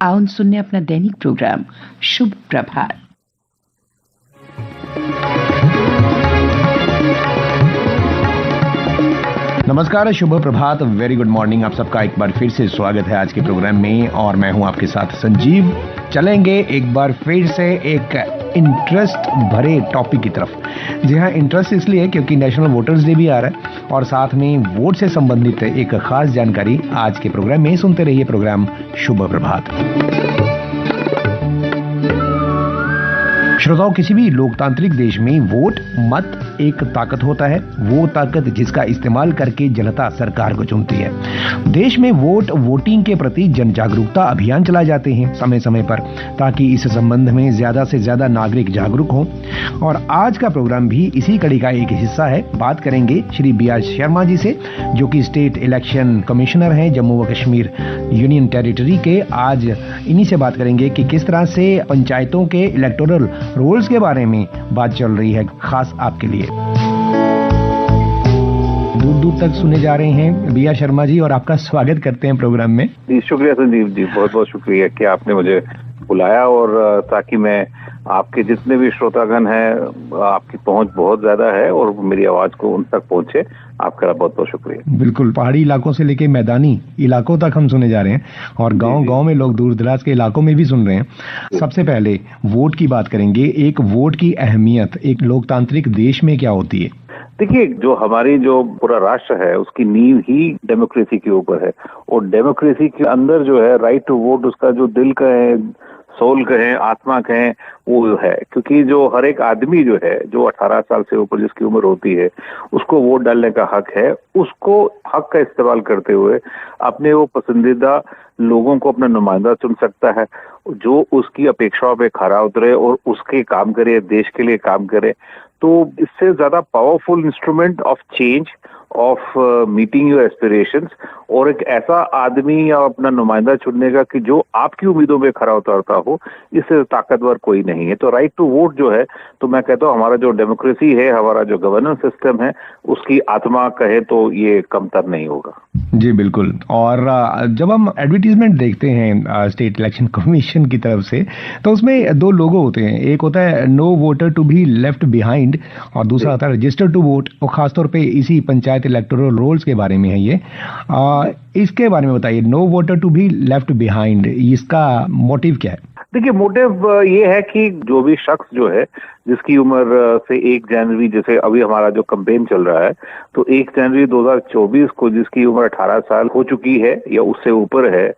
आओ सुनने अपना दैनिक प्रोग्राम शुभ प्रभात। नमस्कार, शुभ प्रभात, वेरी गुड मॉर्निंग। आप सबका एक बार फिर से स्वागत है आज के प्रोग्राम में और मैं हूं आपके साथ संजीव। चलेंगे एक बार फिर से एक इंटरेस्ट भरे टॉपिक की तरफ। जी हाँ, इंटरेस्ट इसलिए क्योंकि नेशनल वोटर्स डे भी आ रहा है और साथ में वोट से संबंधित एक खास जानकारी आज के प्रोग्राम में। सुनते रहिए प्रोग्राम शुभ प्रभात। श्रोताओं, किसी भी लोकतांत्रिक देश में वोट मत एक ताकत होता है, वो ताकत जिसका इस्तेमाल करके जनता सरकार को चुनती है। देश में वोटिंग के प्रति जन जागरूकता अभियान चलाए जाते हैं समय समय पर, ताकि इस संबंध में ज्यादा से ज्यादा नागरिक जागरूक हों। और आज का प्रोग्राम भी इसी कड़ी का एक हिस्सा है। बात करेंगे श्री बी.आर. शर्मा जी से, जो कि स्टेट इलेक्शन कमिश्नर हैं जम्मू व कश्मीर यूनियन टेरिटरी के। आज इन्हीं से बात करेंगे कि किस तरह से पंचायतों के इलेक्टोरल रोल्स के बारे में बात चल रही है, खास आपके लिए। दूर दूर तक सुने जा रहे हैं बी.आर. शर्मा जी, और आपका स्वागत करते हैं प्रोग्राम में। जी शुक्रिया संजीव जी, बहुत बहुत शुक्रिया कि आपने मुझे बुलाया और ताकि मैं आपके जितने भी श्रोतागण हैं, आपकी पहुंच बहुत ज्यादा है और मेरी आवाज को उन तक पहुंचे। आपका बहुत बहुत शुक्रिया। बिल्कुल, पहाड़ी इलाकों से लेके मैदानी इलाकों तक हम सुने जा रहे हैं और गांव में लोग दूर दराज के इलाकों में भी सुन रहे हैं। सबसे पहले वोट की बात करेंगे। एक वोट की अहमियत एक लोकतांत्रिक देश में क्या होती है? देखिए, जो हमारी जो पूरा राष्ट्र है उसकी नींव ही डेमोक्रेसी के ऊपर है और डेमोक्रेसी के अंदर जो है राइट टू वोट, उसका जो दिल का है, सोल कहें, आत्मा कहें, वो है। क्योंकि जो हर एक आदमी जो है, जो 18 साल से ऊपर जिसकी उम्र होती है, उसको वोट डालने का हक है। उसको हक का इस्तेमाल करते हुए अपने वो पसंदीदा लोगों को अपना नुमाइंदा चुन सकता है, जो उसकी अपेक्षाओं पे खरा उतरे और उसके काम करे, देश के लिए काम करे। तो इससे ज्यादा powerful instrument of change, of meeting your aspirations, और एक ऐसा आदमी या अपना नुमाइंदा चुनने का कि जो आपकी उम्मीदों पे खरा उतरता हो, इससे ताकतवर कोई नहीं है। तो राइट टू वोट जो है, तो मैं कहता हूँ हमारा जो डेमोक्रेसी है, हमारा जो गवर्नेंस सिस्टम है, उसकी आत्मा कहे तो ये कमतर नहीं होगा। जी बिल्कुल। और जब हम एडवर्टीजमेंट देखते हैं स्टेट इलेक्शन कमीशन की तरफ से, तो उसमें दो लोगो होते हैं। एक होता है no voter to be left behind और दूसरा होता है रजिस्टर टू वोट। और खासतौर पे इसी पंचायत इलेक्टोरल रोल्स के बारे में है ये। इसके बारे में बताइए, no voter to be left behind, इसका मोटिव क्या है? देखिए, मोटिव ये है कि जो भी शख्स जो है, जिसकी उम्र से 1 जनवरी, जैसे अभी हमारा जो कैंपेन चल रहा है, तो 1 जनवरी 2024 को जिसकी उम्र 18 साल हो चुकी है या उससे ऊपर है,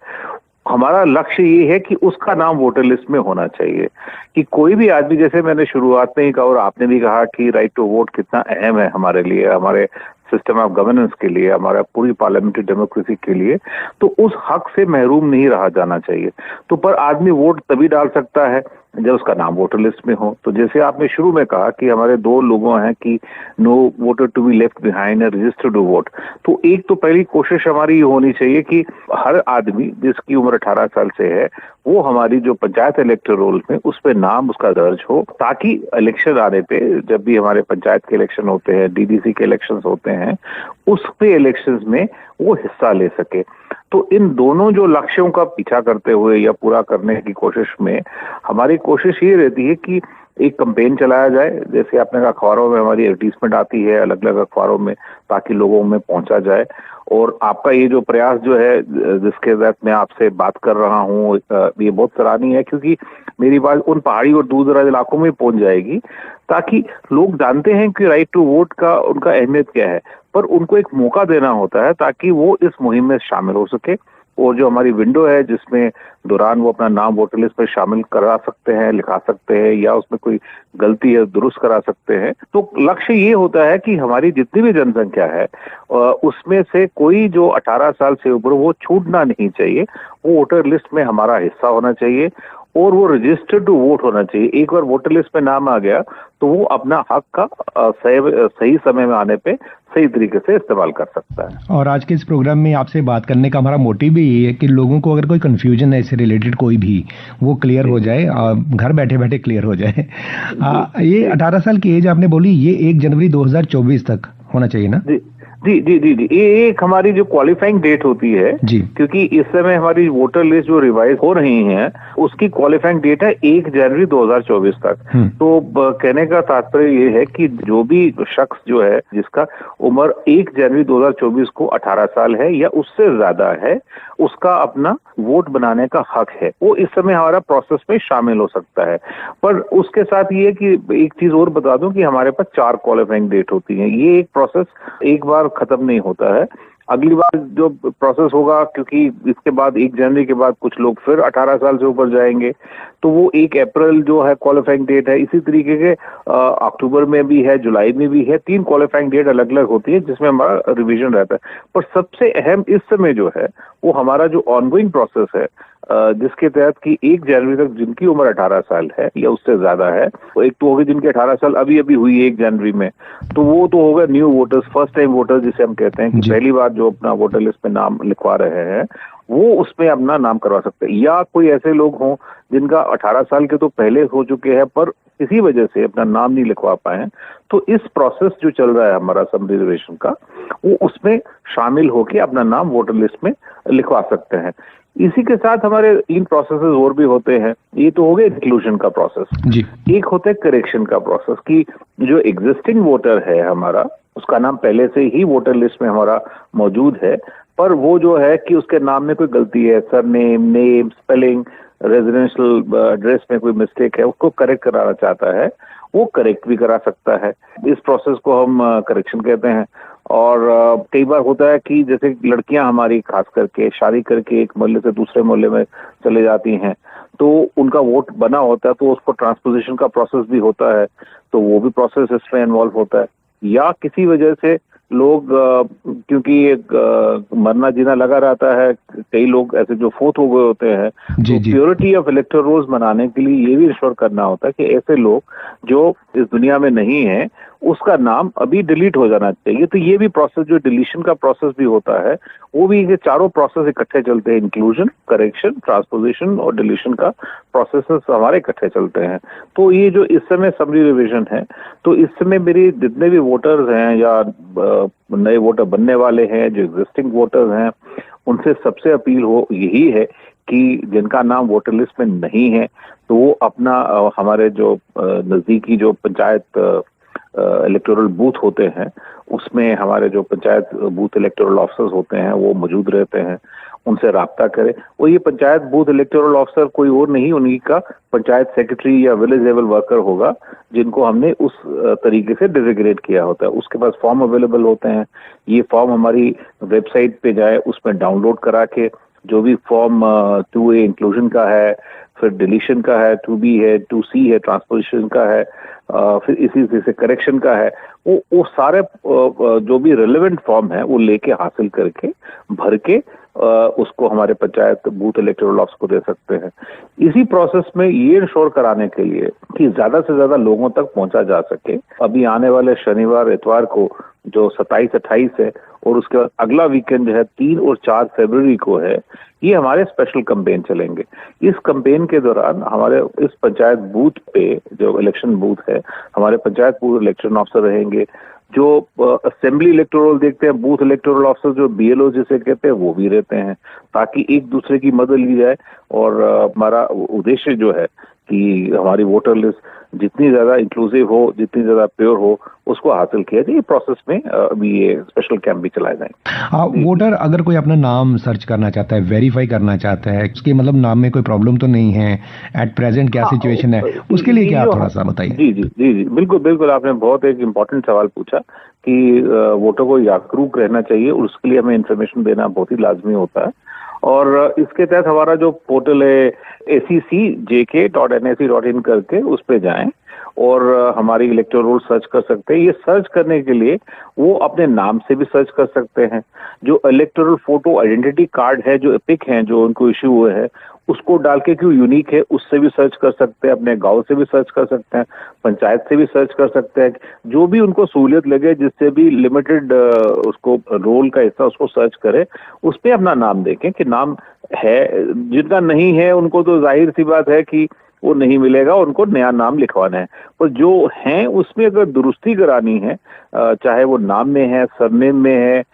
हमारा लक्ष्य ये है कि उसका नाम वोटर लिस्ट में होना चाहिए। कि कोई भी आदमी, जैसे मैंने शुरुआत में ही कहा और आपने भी कहा कि राइट टू वोट कितना अहम है हमारे लिए, हमारे सिस्टम ऑफ गवर्नेंस के लिए, हमारा पूरी पार्लियामेंट्री डेमोक्रेसी के लिए, तो उस हक से महरूम नहीं रहा जाना चाहिए। तो पर आदमी वोट तभी डाल सकता है जब उसका नाम वोटर लिस्ट में हो। तो जैसे आपने शुरू में कहा कि हमारे 2 लोगों हैं कि no voter to be left behind और रजिस्टर टू वोट। तो एक तो पहली कोशिश हमारी ये होनी चाहिए कि हर आदमी जिसकी उम्र 18 साल से है, वो हमारी जो पंचायत इलेक्टोरल रोल में उस पे नाम उसका दर्ज हो, ताकि इलेक्शन आने पे, जब भी हमारे पंचायत के इलेक्शन होते हैं, डीडीसी के इलेक्शंस होते हैं, उस पे इलेक्शंस में वो हिस्सा ले सके। तो इन दोनों जो लक्ष्यों का पीछा करते हुए या पूरा करने की कोशिश में हमारी कोशिश ये रहती है कि एक कैंपेन चलाया जाए। जैसे आपने कहा, अखबारों में हमारी एडवर्टीजमेंट आती है, अलग अलग अखबारों में, ताकि लोगों में पहुंचा जाए। और आपका ये जो प्रयास जो है, जिसके तहत मैं आपसे बात कर रहा हूँ, ये बहुत सराहनीय है, क्योंकि मेरी बात उन पहाड़ी और दूर दराज इलाकों में पहुंच जाएगी, ताकि लोग जानते हैं कि राइट टू वोट का उनका अहमियत क्या है, पर उनको एक मौका देना होता है ताकि वो इस मुहिम में शामिल हो सके। और जो हमारी विंडो है, जिसमें दौरान वो अपना नाम वोटर लिस्ट में शामिल करा सकते हैं, लिखा सकते हैं, या उसमें कोई गलती है दुरुस्त करा सकते हैं। तो लक्ष्य ये होता है कि हमारी जितनी भी जनसंख्या है, उसमें से कोई जो 18 साल से ऊपर, वो छूटना नहीं चाहिए। वो वोटर लिस्ट में हमारा हिस्सा होना चाहिए और वो रजिस्टर्ड टू वोट होना चाहिए। एक बार वोटर लिस्ट में नाम आ गया तो वो अपना हक का सही समय में आने पे सही तरीके से इस्तेमाल कर सकता है। और आज के इस प्रोग्राम में आपसे बात करने का हमारा मोटिव भी ये है कि लोगों को अगर कोई कंफ्यूजन है इससे रिलेटेड कोई भी, वो क्लियर हो जाए, घर बैठे बैठे क्लियर हो जाए। ये 18 साल की एज आपने बोली, ये 1 जनवरी 2024 तक होना चाहिए ना? जी जी जी जी जी, ये एक हमारी जो क्वालिफाइंग डेट होती है जी। क्योंकि इस समय हमारी वोटर लिस्ट जो रिवाइज हो रही है उसकी क्वालिफाइंग डेट है 1 जनवरी 2024 तक। तो कहने का तात्पर्य ये है कि जो भी शख्स जो है जिसका उम्र 1 जनवरी 2024 को 18 साल है या उससे ज्यादा है, उसका अपना वोट बनाने का हक है, वो इस समय हमारा प्रोसेस में शामिल हो सकता है। पर उसके साथ ये कि एक चीज और बता दूं कि हमारे पास 4 क्वालिफाइंग डेट होती है। ये एक प्रोसेस एक बार खत्म नहीं होता है, अगली बार जो प्रोसेस होगा, क्योंकि इसके बाद 1 जनवरी के बाद कुछ लोग फिर 18 साल से ऊपर जाएंगे, तो वो 1 अप्रैल जो है क्वालिफाइंग डेट है। इसी तरीके के अक्टूबर में भी है, जुलाई में भी है, 3 क्वालिफाइंग डेट अलग अलग होती है जिसमें हमारा रिवीजन रहता है। पर सबसे अहम इस समय जो है वो हमारा जो ऑनगोइंग प्रोसेस है, जिसके तहत कि 1 जनवरी तक जिनकी उम्र 18 साल है या उससे ज्यादा है, तो एक तो होगी जिनकी 18 साल अभी अभी हुई 1 जनवरी में, तो वो तो होगा new voters, first time voters जिसे हम कहते हैं कि पहली बार जो अपना वोटर लिस्ट में नाम लिखवा रहे हैं, वो उसमें अपना नाम करवा सकते हैं। या कोई ऐसे लोग हों जिनका 18 साल के तो पहले हो चुके हैं पर किसी वजह से अपना नाम नहीं लिखवा पाए, तो इस प्रोसेस जो चल रहा है हमारा सब रिजर्वेशन का, वो उसमें शामिल होकर अपना नाम वोटर लिस्ट में लिखवा सकते हैं। इसी के साथ हमारे 3 प्रोसेसेस और भी होते हैं। ये तो हो गया इंक्लूजन का प्रोसेस जी। एक होता है करेक्शन का प्रोसेस कि जो एग्जिस्टिंग वोटर है हमारा, उसका नाम पहले से ही वोटर लिस्ट में हमारा मौजूद है, पर वो जो है कि उसके नाम में कोई गलती है, surname, name, spelling, residential address में कोई मिस्टेक है, उसको करेक्ट कराना चाहता है, वो करेक्ट भी करा सकता है। इस प्रोसेस को हम करेक्शन कहते हैं। और कई बार होता है कि जैसे लड़कियां हमारी खास करके शादी करके एक मोहल्ले से दूसरे मोहल्ले में चले जाती हैं, तो उनका वोट बना होता है, तो उसको ट्रांसपोजिशन का प्रोसेस भी होता है, तो वो भी प्रोसेस इसमें इन्वॉल्व होता है। या किसी वजह से लोग क्योंकि एक मरना जीना लगा रहता है, कई लोग ऐसे जो फोत हो गए होते हैं, तो प्योरिटी ऑफ इलेक्टोरल रोल्स मनाने के लिए ये भी इंश्योर करना होता है कि ऐसे लोग जो इस दुनिया में नहीं है उसका नाम अभी डिलीट हो जाना चाहिए। तो ये भी प्रोसेस, जो डिलीशन का प्रोसेस भी होता है, वो भी ये चारों प्रोसेस इकट्ठे चलते हैं। इंक्लूजन, करेक्शन, ट्रांसपोजिशन और डिलीशन का प्रोसेस हमारे इकट्ठे चलते हैं। तो ये जो इस समय समरी रिवीजन है, तो इस समय मेरे जितने भी वोटर्स हैं या नए वोटर बनने वाले हैं, जो एग्जिस्टिंग वोटर्स हैं, उनसे सबसे अपील हो यही है कि जिनका नाम वोटर लिस्ट में नहीं है, तो वो अपना हमारे जो नजदीकी जो पंचायत इलेक्टोरल बूथ होते हैं, उसमें हमारे जो पंचायत बूथ इलेक्टोरल ऑफिसर्स होते हैं वो मौजूद रहते हैं, उनसे राब्ता करें। और ये पंचायत बूथ इलेक्टोरल ऑफिसर कोई और नहीं, उन्हीं का पंचायत सेक्रेटरी या विलेज लेवल वर्कर होगा, जिनको हमने उस तरीके से डिजिग्नेट किया होता है। उसके पास फॉर्म अवेलेबल होते हैं, ये फॉर्म हमारी वेबसाइट पे जाए, उसमें डाउनलोड करा के जो भी फॉर्म 2A इंक्लूजन का है, फिर डिलीशन का है, 2B है, 2C है, ट्रांसपोजिशन का है, फिर इसी से करेक्शन का है, वो सारे जो भी रिलेवेंट फॉर्म है वो लेके हासिल करके भर के उसको हमारे पंचायत बूथ इलेक्टोरल ऑफिस को दे सकते हैं। इसी प्रोसेस में ये इंश्योर कराने के लिए कि ज्यादा से ज्यादा लोगों तक पहुंचा जा सके, अभी आने वाले शनिवार इतवार को जो 27-28 है और उसके बाद अगला वीकेंड जो है 3 और 4 फरवरी को है, ये हमारे स्पेशल कैंपेन चलेंगे। इस कैंपेन के दौरान हमारे इस पंचायत बूथ पे जो इलेक्शन बूथ है, हमारे पंचायत बूथ इलेक्शन ऑफिसर रहेंगे, जो असेंबली इलेक्टोरल देखते हैं, बूथ इलेक्टोरल ऑफिसर जो BLO जिसे कहते हैं वो भी रहते हैं, ताकि एक दूसरे की मदद ली जाए। और हमारा उद्देश्य जो है कि हमारी वोटर लिस्ट जितनी ज्यादा इंक्लूसिव हो, जितनी ज्यादा प्योर हो, उसको हासिल किया जाए। प्रोसेस में अभी ये स्पेशल कैंप भी चलाए जाएंगे। वोटर अगर कोई अपना नाम सर्च करना चाहता है, वेरीफाई करना चाहता है, उसके मतलब नाम में कोई प्रॉब्लम तो नहीं है, एट प्रेजेंट क्या सिचुएशन है, उसके लिए क्या थोड़ा सा बताइए। जी जी जी जी, बिल्कुल बिल्कुल, आपने बहुत एक इम्पोर्टेंट सवाल पूछा कि वोटर को जागरूक रहना चाहिए, और उसके लिए हमें इन्फॉर्मेशन देना बहुत ही लाजमी होता है। और इसके तहत हमारा जो पोर्टल है accjk.nic.in करके उस पे जाएं और हमारी इलेक्टोरल रोल सर्च कर सकते हैं। ये सर्च करने के लिए वो अपने नाम से भी सर्च कर सकते हैं, जो इलेक्टोरल फोटो आइडेंटिटी कार्ड है, जो एपिक है, जो उनको इश्यू हुए हैं, उसको डाल के क्यों यूनिक है उससे भी सर्च कर सकते हैं, अपने गांव से भी सर्च कर सकते हैं, पंचायत से भी सर्च कर सकते हैं, जो भी उनको सहूलियत लगे, जिससे भी लिमिटेड उसको रोल का हिस्सा उसको सर्च करे, उस पर अपना नाम देखें कि नाम है। जिनका नहीं है उनको तो जाहिर सी बात है कि वो नहीं मिलेगा, उनको नया नाम लिखवाना है। और जो हैं उसमें अगर दुरुस्ती करानी है, चाहे वो नाम में है, सरनेम में है,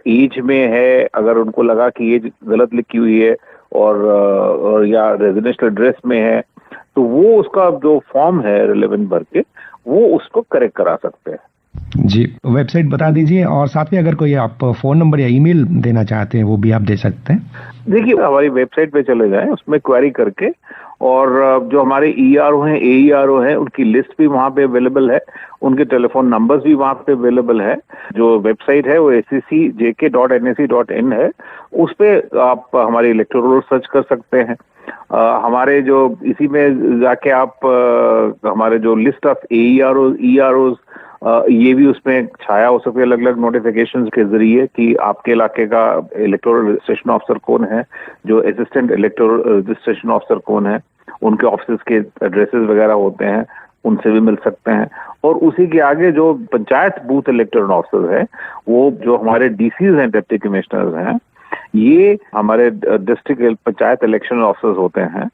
एज में है, अगर उनको लगा कि एज गलत लिखी हुई है और या रेजिडेंशियल एड्रेस में है, तो वो उसका जो फॉर्म है रिलेवेंट भर के वो उसको करेक्ट करा सकते हैं। जी, वेबसाइट बता दीजिए, और साथ में अगर कोई आप फोन नंबर या ईमेल देना चाहते हैं वो भी आप दे सकते हैं। देखिए, हमारी वेबसाइट पे चले जाएं, उसमें क्वेरी करके, और जो हमारे ERO हैं, AERO हैं, उनकी लिस्ट भी वहाँ पे अवेलेबल है, उनके टेलीफोन नंबर्स भी वहाँ पे अवेलेबल है। जो वेबसाइट है वो accjk.nac.in है, उस पे आप हमारे इलेक्टोरल रोल सर्च कर सकते हैं। हमारे जो इसी में जाके आप हमारे जो लिस्ट ऑफ AEROs, EROs, ये भी उसमें छाया हो सकती है अलग अलग नोटिफिकेशंस के जरिए कि आपके इलाके का इलेक्टोरल रजिस्ट्रेशन ऑफिसर कौन है, जो असिस्टेंट इलेक्टोरल रजिस्ट्रेशन ऑफिसर कौन है, उनके ऑफिस के एड्रेसेस वगैरह होते हैं, उनसे भी मिल सकते हैं। और उसी के आगे जो पंचायत बूथ इलेक्टोरल ऑफिसर है, वो जो हमारे DCs हैं, डिप्टी कमिश्नर्स हैं, ये हमारे डिस्ट्रिक्ट पंचायत इलेक्शन ऑफिसर्स होते हैं।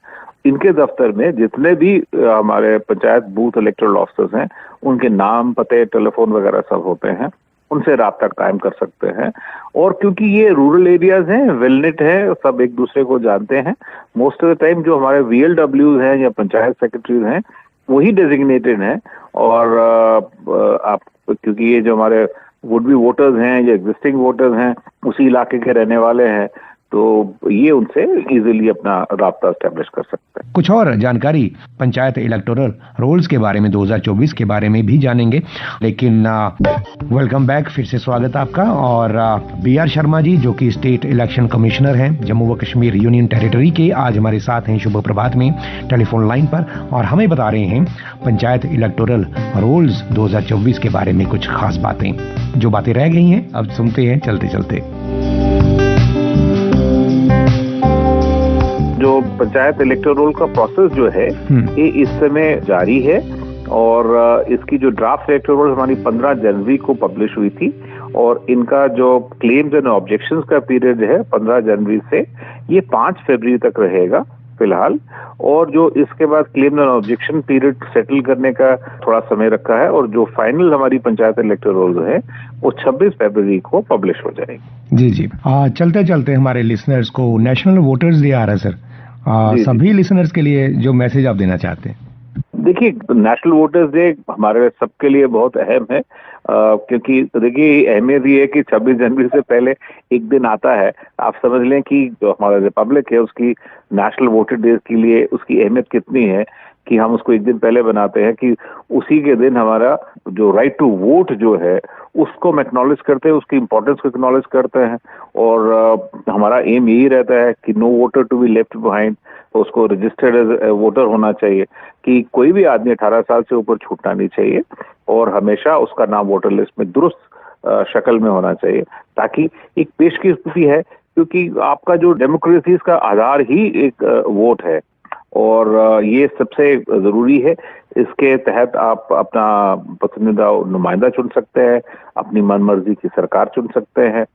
इनके दफ्तर में जितने भी हमारे पंचायत बूथ इलेक्टोरल ऑफिसर्स हैं, उनके नाम, पते, टेलीफोन वगैरह सब होते हैं, उनसे राब्ता कायम कर सकते हैं। और क्योंकि ये रूरल एरियाज हैं, वेलनेट है, सब एक दूसरे को जानते हैं, मोस्ट ऑफ द टाइम जो हमारे VLWs हैं या पंचायत सेक्रेटरीज हैं वही डेजिग्नेटेड हैं। और आप क्योंकि ये जो हमारे वुड बी वोटर्स हैं या एग्जिस्टिंग वोटर्स हैं उसी इलाके के रहने वाले हैं, तो ये उनसे इजीली अपना राब्ता एस्टेब्लिश कर सकते हैं। कुछ और जानकारी पंचायत इलेक्टोरल रोल्स के बारे में 2024 के बारे में भी जानेंगे, लेकिन वेलकम बैक, फिर से स्वागत आपका। और BR शर्मा जी, जो कि स्टेट इलेक्शन कमिश्नर हैं जम्मू व कश्मीर यूनियन टेरिटरी के, आज हमारे साथ हैं शुभ प्रभात में टेलीफोन लाइन पर, और हमें बता रहे हैं पंचायत इलेक्टोरल रोल्स 2024 के बारे में कुछ खास बातें। जो बातें रह गई हैं अब सुनते हैं चलते चलते। जो पंचायत इलेक्टोरल रोल का प्रोसेस जो है ये इस समय जारी है, और इसकी जो ड्राफ्ट इलेक्टोरल रोल हमारी 15 जनवरी को पब्लिश हुई थी, और इनका जो क्लेम्स एंड ऑब्जेक्शंस का पीरियड है 15 जनवरी से ये 5 फरवरी तक रहेगा फिलहाल। और जो इसके बाद claim and objection period settle करने का थोड़ा समय रखा है, और जो फाइनल हमारी पंचायत इलेक्टोरल रोल है वो 26 फरवरी को पब्लिश हो जाएगी। जी जी, चलते चलते हमारे लिसनर्स को नेशनल वोटर्स डे आ रहा है सर, सभी लिसनर्स के लिए जो मैसेज आप देना चाहते हैं। देखिए, नेशनल वोटर्स डे हमारे सबके लिए बहुत अहम है, क्योंकि देखिए अहमियत ये है कि 26 जनवरी से पहले एक दिन आता है। आप समझ लें कि जो हमारा रिपब्लिक है उसकी नेशनल वोटर डे के लिए उसकी अहमियत कितनी है कि हम उसको एक दिन पहले बनाते हैं, कि उसी के दिन हमारा जो राइट टू वोट जो है उसको हम एक्नॉलेज करते हैं, उसकी इंपॉर्टेंस को एक्नॉलेज करते हैं। और हमारा एम यही रहता है कि no voter to be left behind, तो उसको रजिस्टर्ड एज वोटर होना चाहिए, कि कोई भी आदमी 18 साल से ऊपर छूटना नहीं चाहिए, और हमेशा उसका नाम वोटर लिस्ट में दुरुस्त शक्ल में होना चाहिए, ताकि एक पेशकीदगी है, क्योंकि आपका जो डेमोक्रेसी का आधार ही एक वोट है, और ये सबसे जरूरी है। इसके तहत आप अपना पसंदीदा नुमाइंदा चुन सकते हैं, अपनी मनमर्जी की सरकार चुन सकते हैं।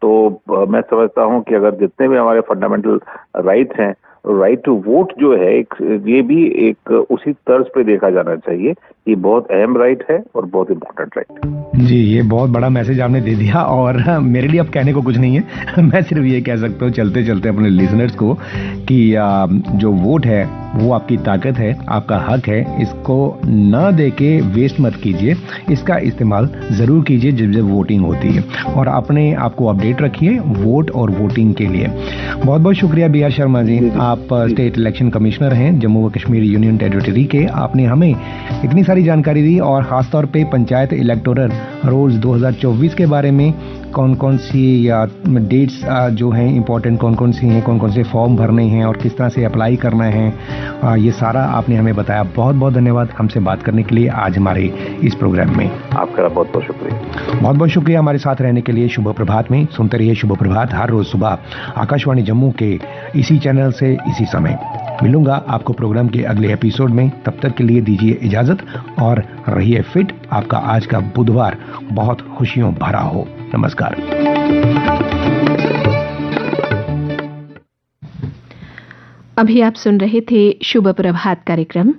तो मैं समझता हूं कि अगर जितने भी हमारे फंडामेंटल राइट्स हैं, राइट टू वोट जो है ये भी एक उसी तर्ज पे देखा जाना चाहिए। ये बहुत अहम राइट है और बहुत इम्पोर्टेंट राइट है। जी, ये बहुत बड़ा मैसेज आपने दे दिया, और मेरे लिए अब कहने को कुछ नहीं है। मैं सिर्फ ये कह सकता हूँ चलते चलते अपने लिसनर्स को कि जो वोट है वो आपकी ताकत है, आपका हक है, इसको न देके वेस्ट मत कीजिए, इसका इस्तेमाल जरूर कीजिए जब जब वोटिंग होती है, और अपने आपको अपडेट रखिए वोट और वोटिंग के लिए। बहुत बहुत शुक्रिया BR शर्मा जी, आप स्टेट इलेक्शन कमिश्नर हैं जम्मू व कश्मीर यूनियन टेरिटरी के। आपने हमें इतनी सारी जानकारी दी, और खासतौर पे पंचायत इलेक्टोरल रोल्स 2024 के बारे में, कौन कौन सी या डेट्स जो हैं इंपॉर्टेंट, कौन कौन सी हैं, कौन कौन से फॉर्म भरने हैं और किस तरह से अप्लाई करना है, ये सारा आपने हमें बताया। बहुत बहुत धन्यवाद हमसे बात करने के लिए आज हमारे इस प्रोग्राम में। आपका बहुत बहुत शुक्रिया। बहुत बहुत शुक्रिया हमारे साथ रहने के लिए। शुभ प्रभात में सुनते रहिए शुभ प्रभात हर रोज सुबह आकाशवाणी जम्मू के इसी चैनल से इसी समय। मिलूंगा आपको प्रोग्राम के अगले एपिसोड में, तब तक के लिए दीजिए इजाजत और रहिए फिट। आपका आज का बुधवार बहुत खुशियों भरा हो। नमस्कार। अभी आप सुन रहे थे शुभ प्रभात कार्यक्रम।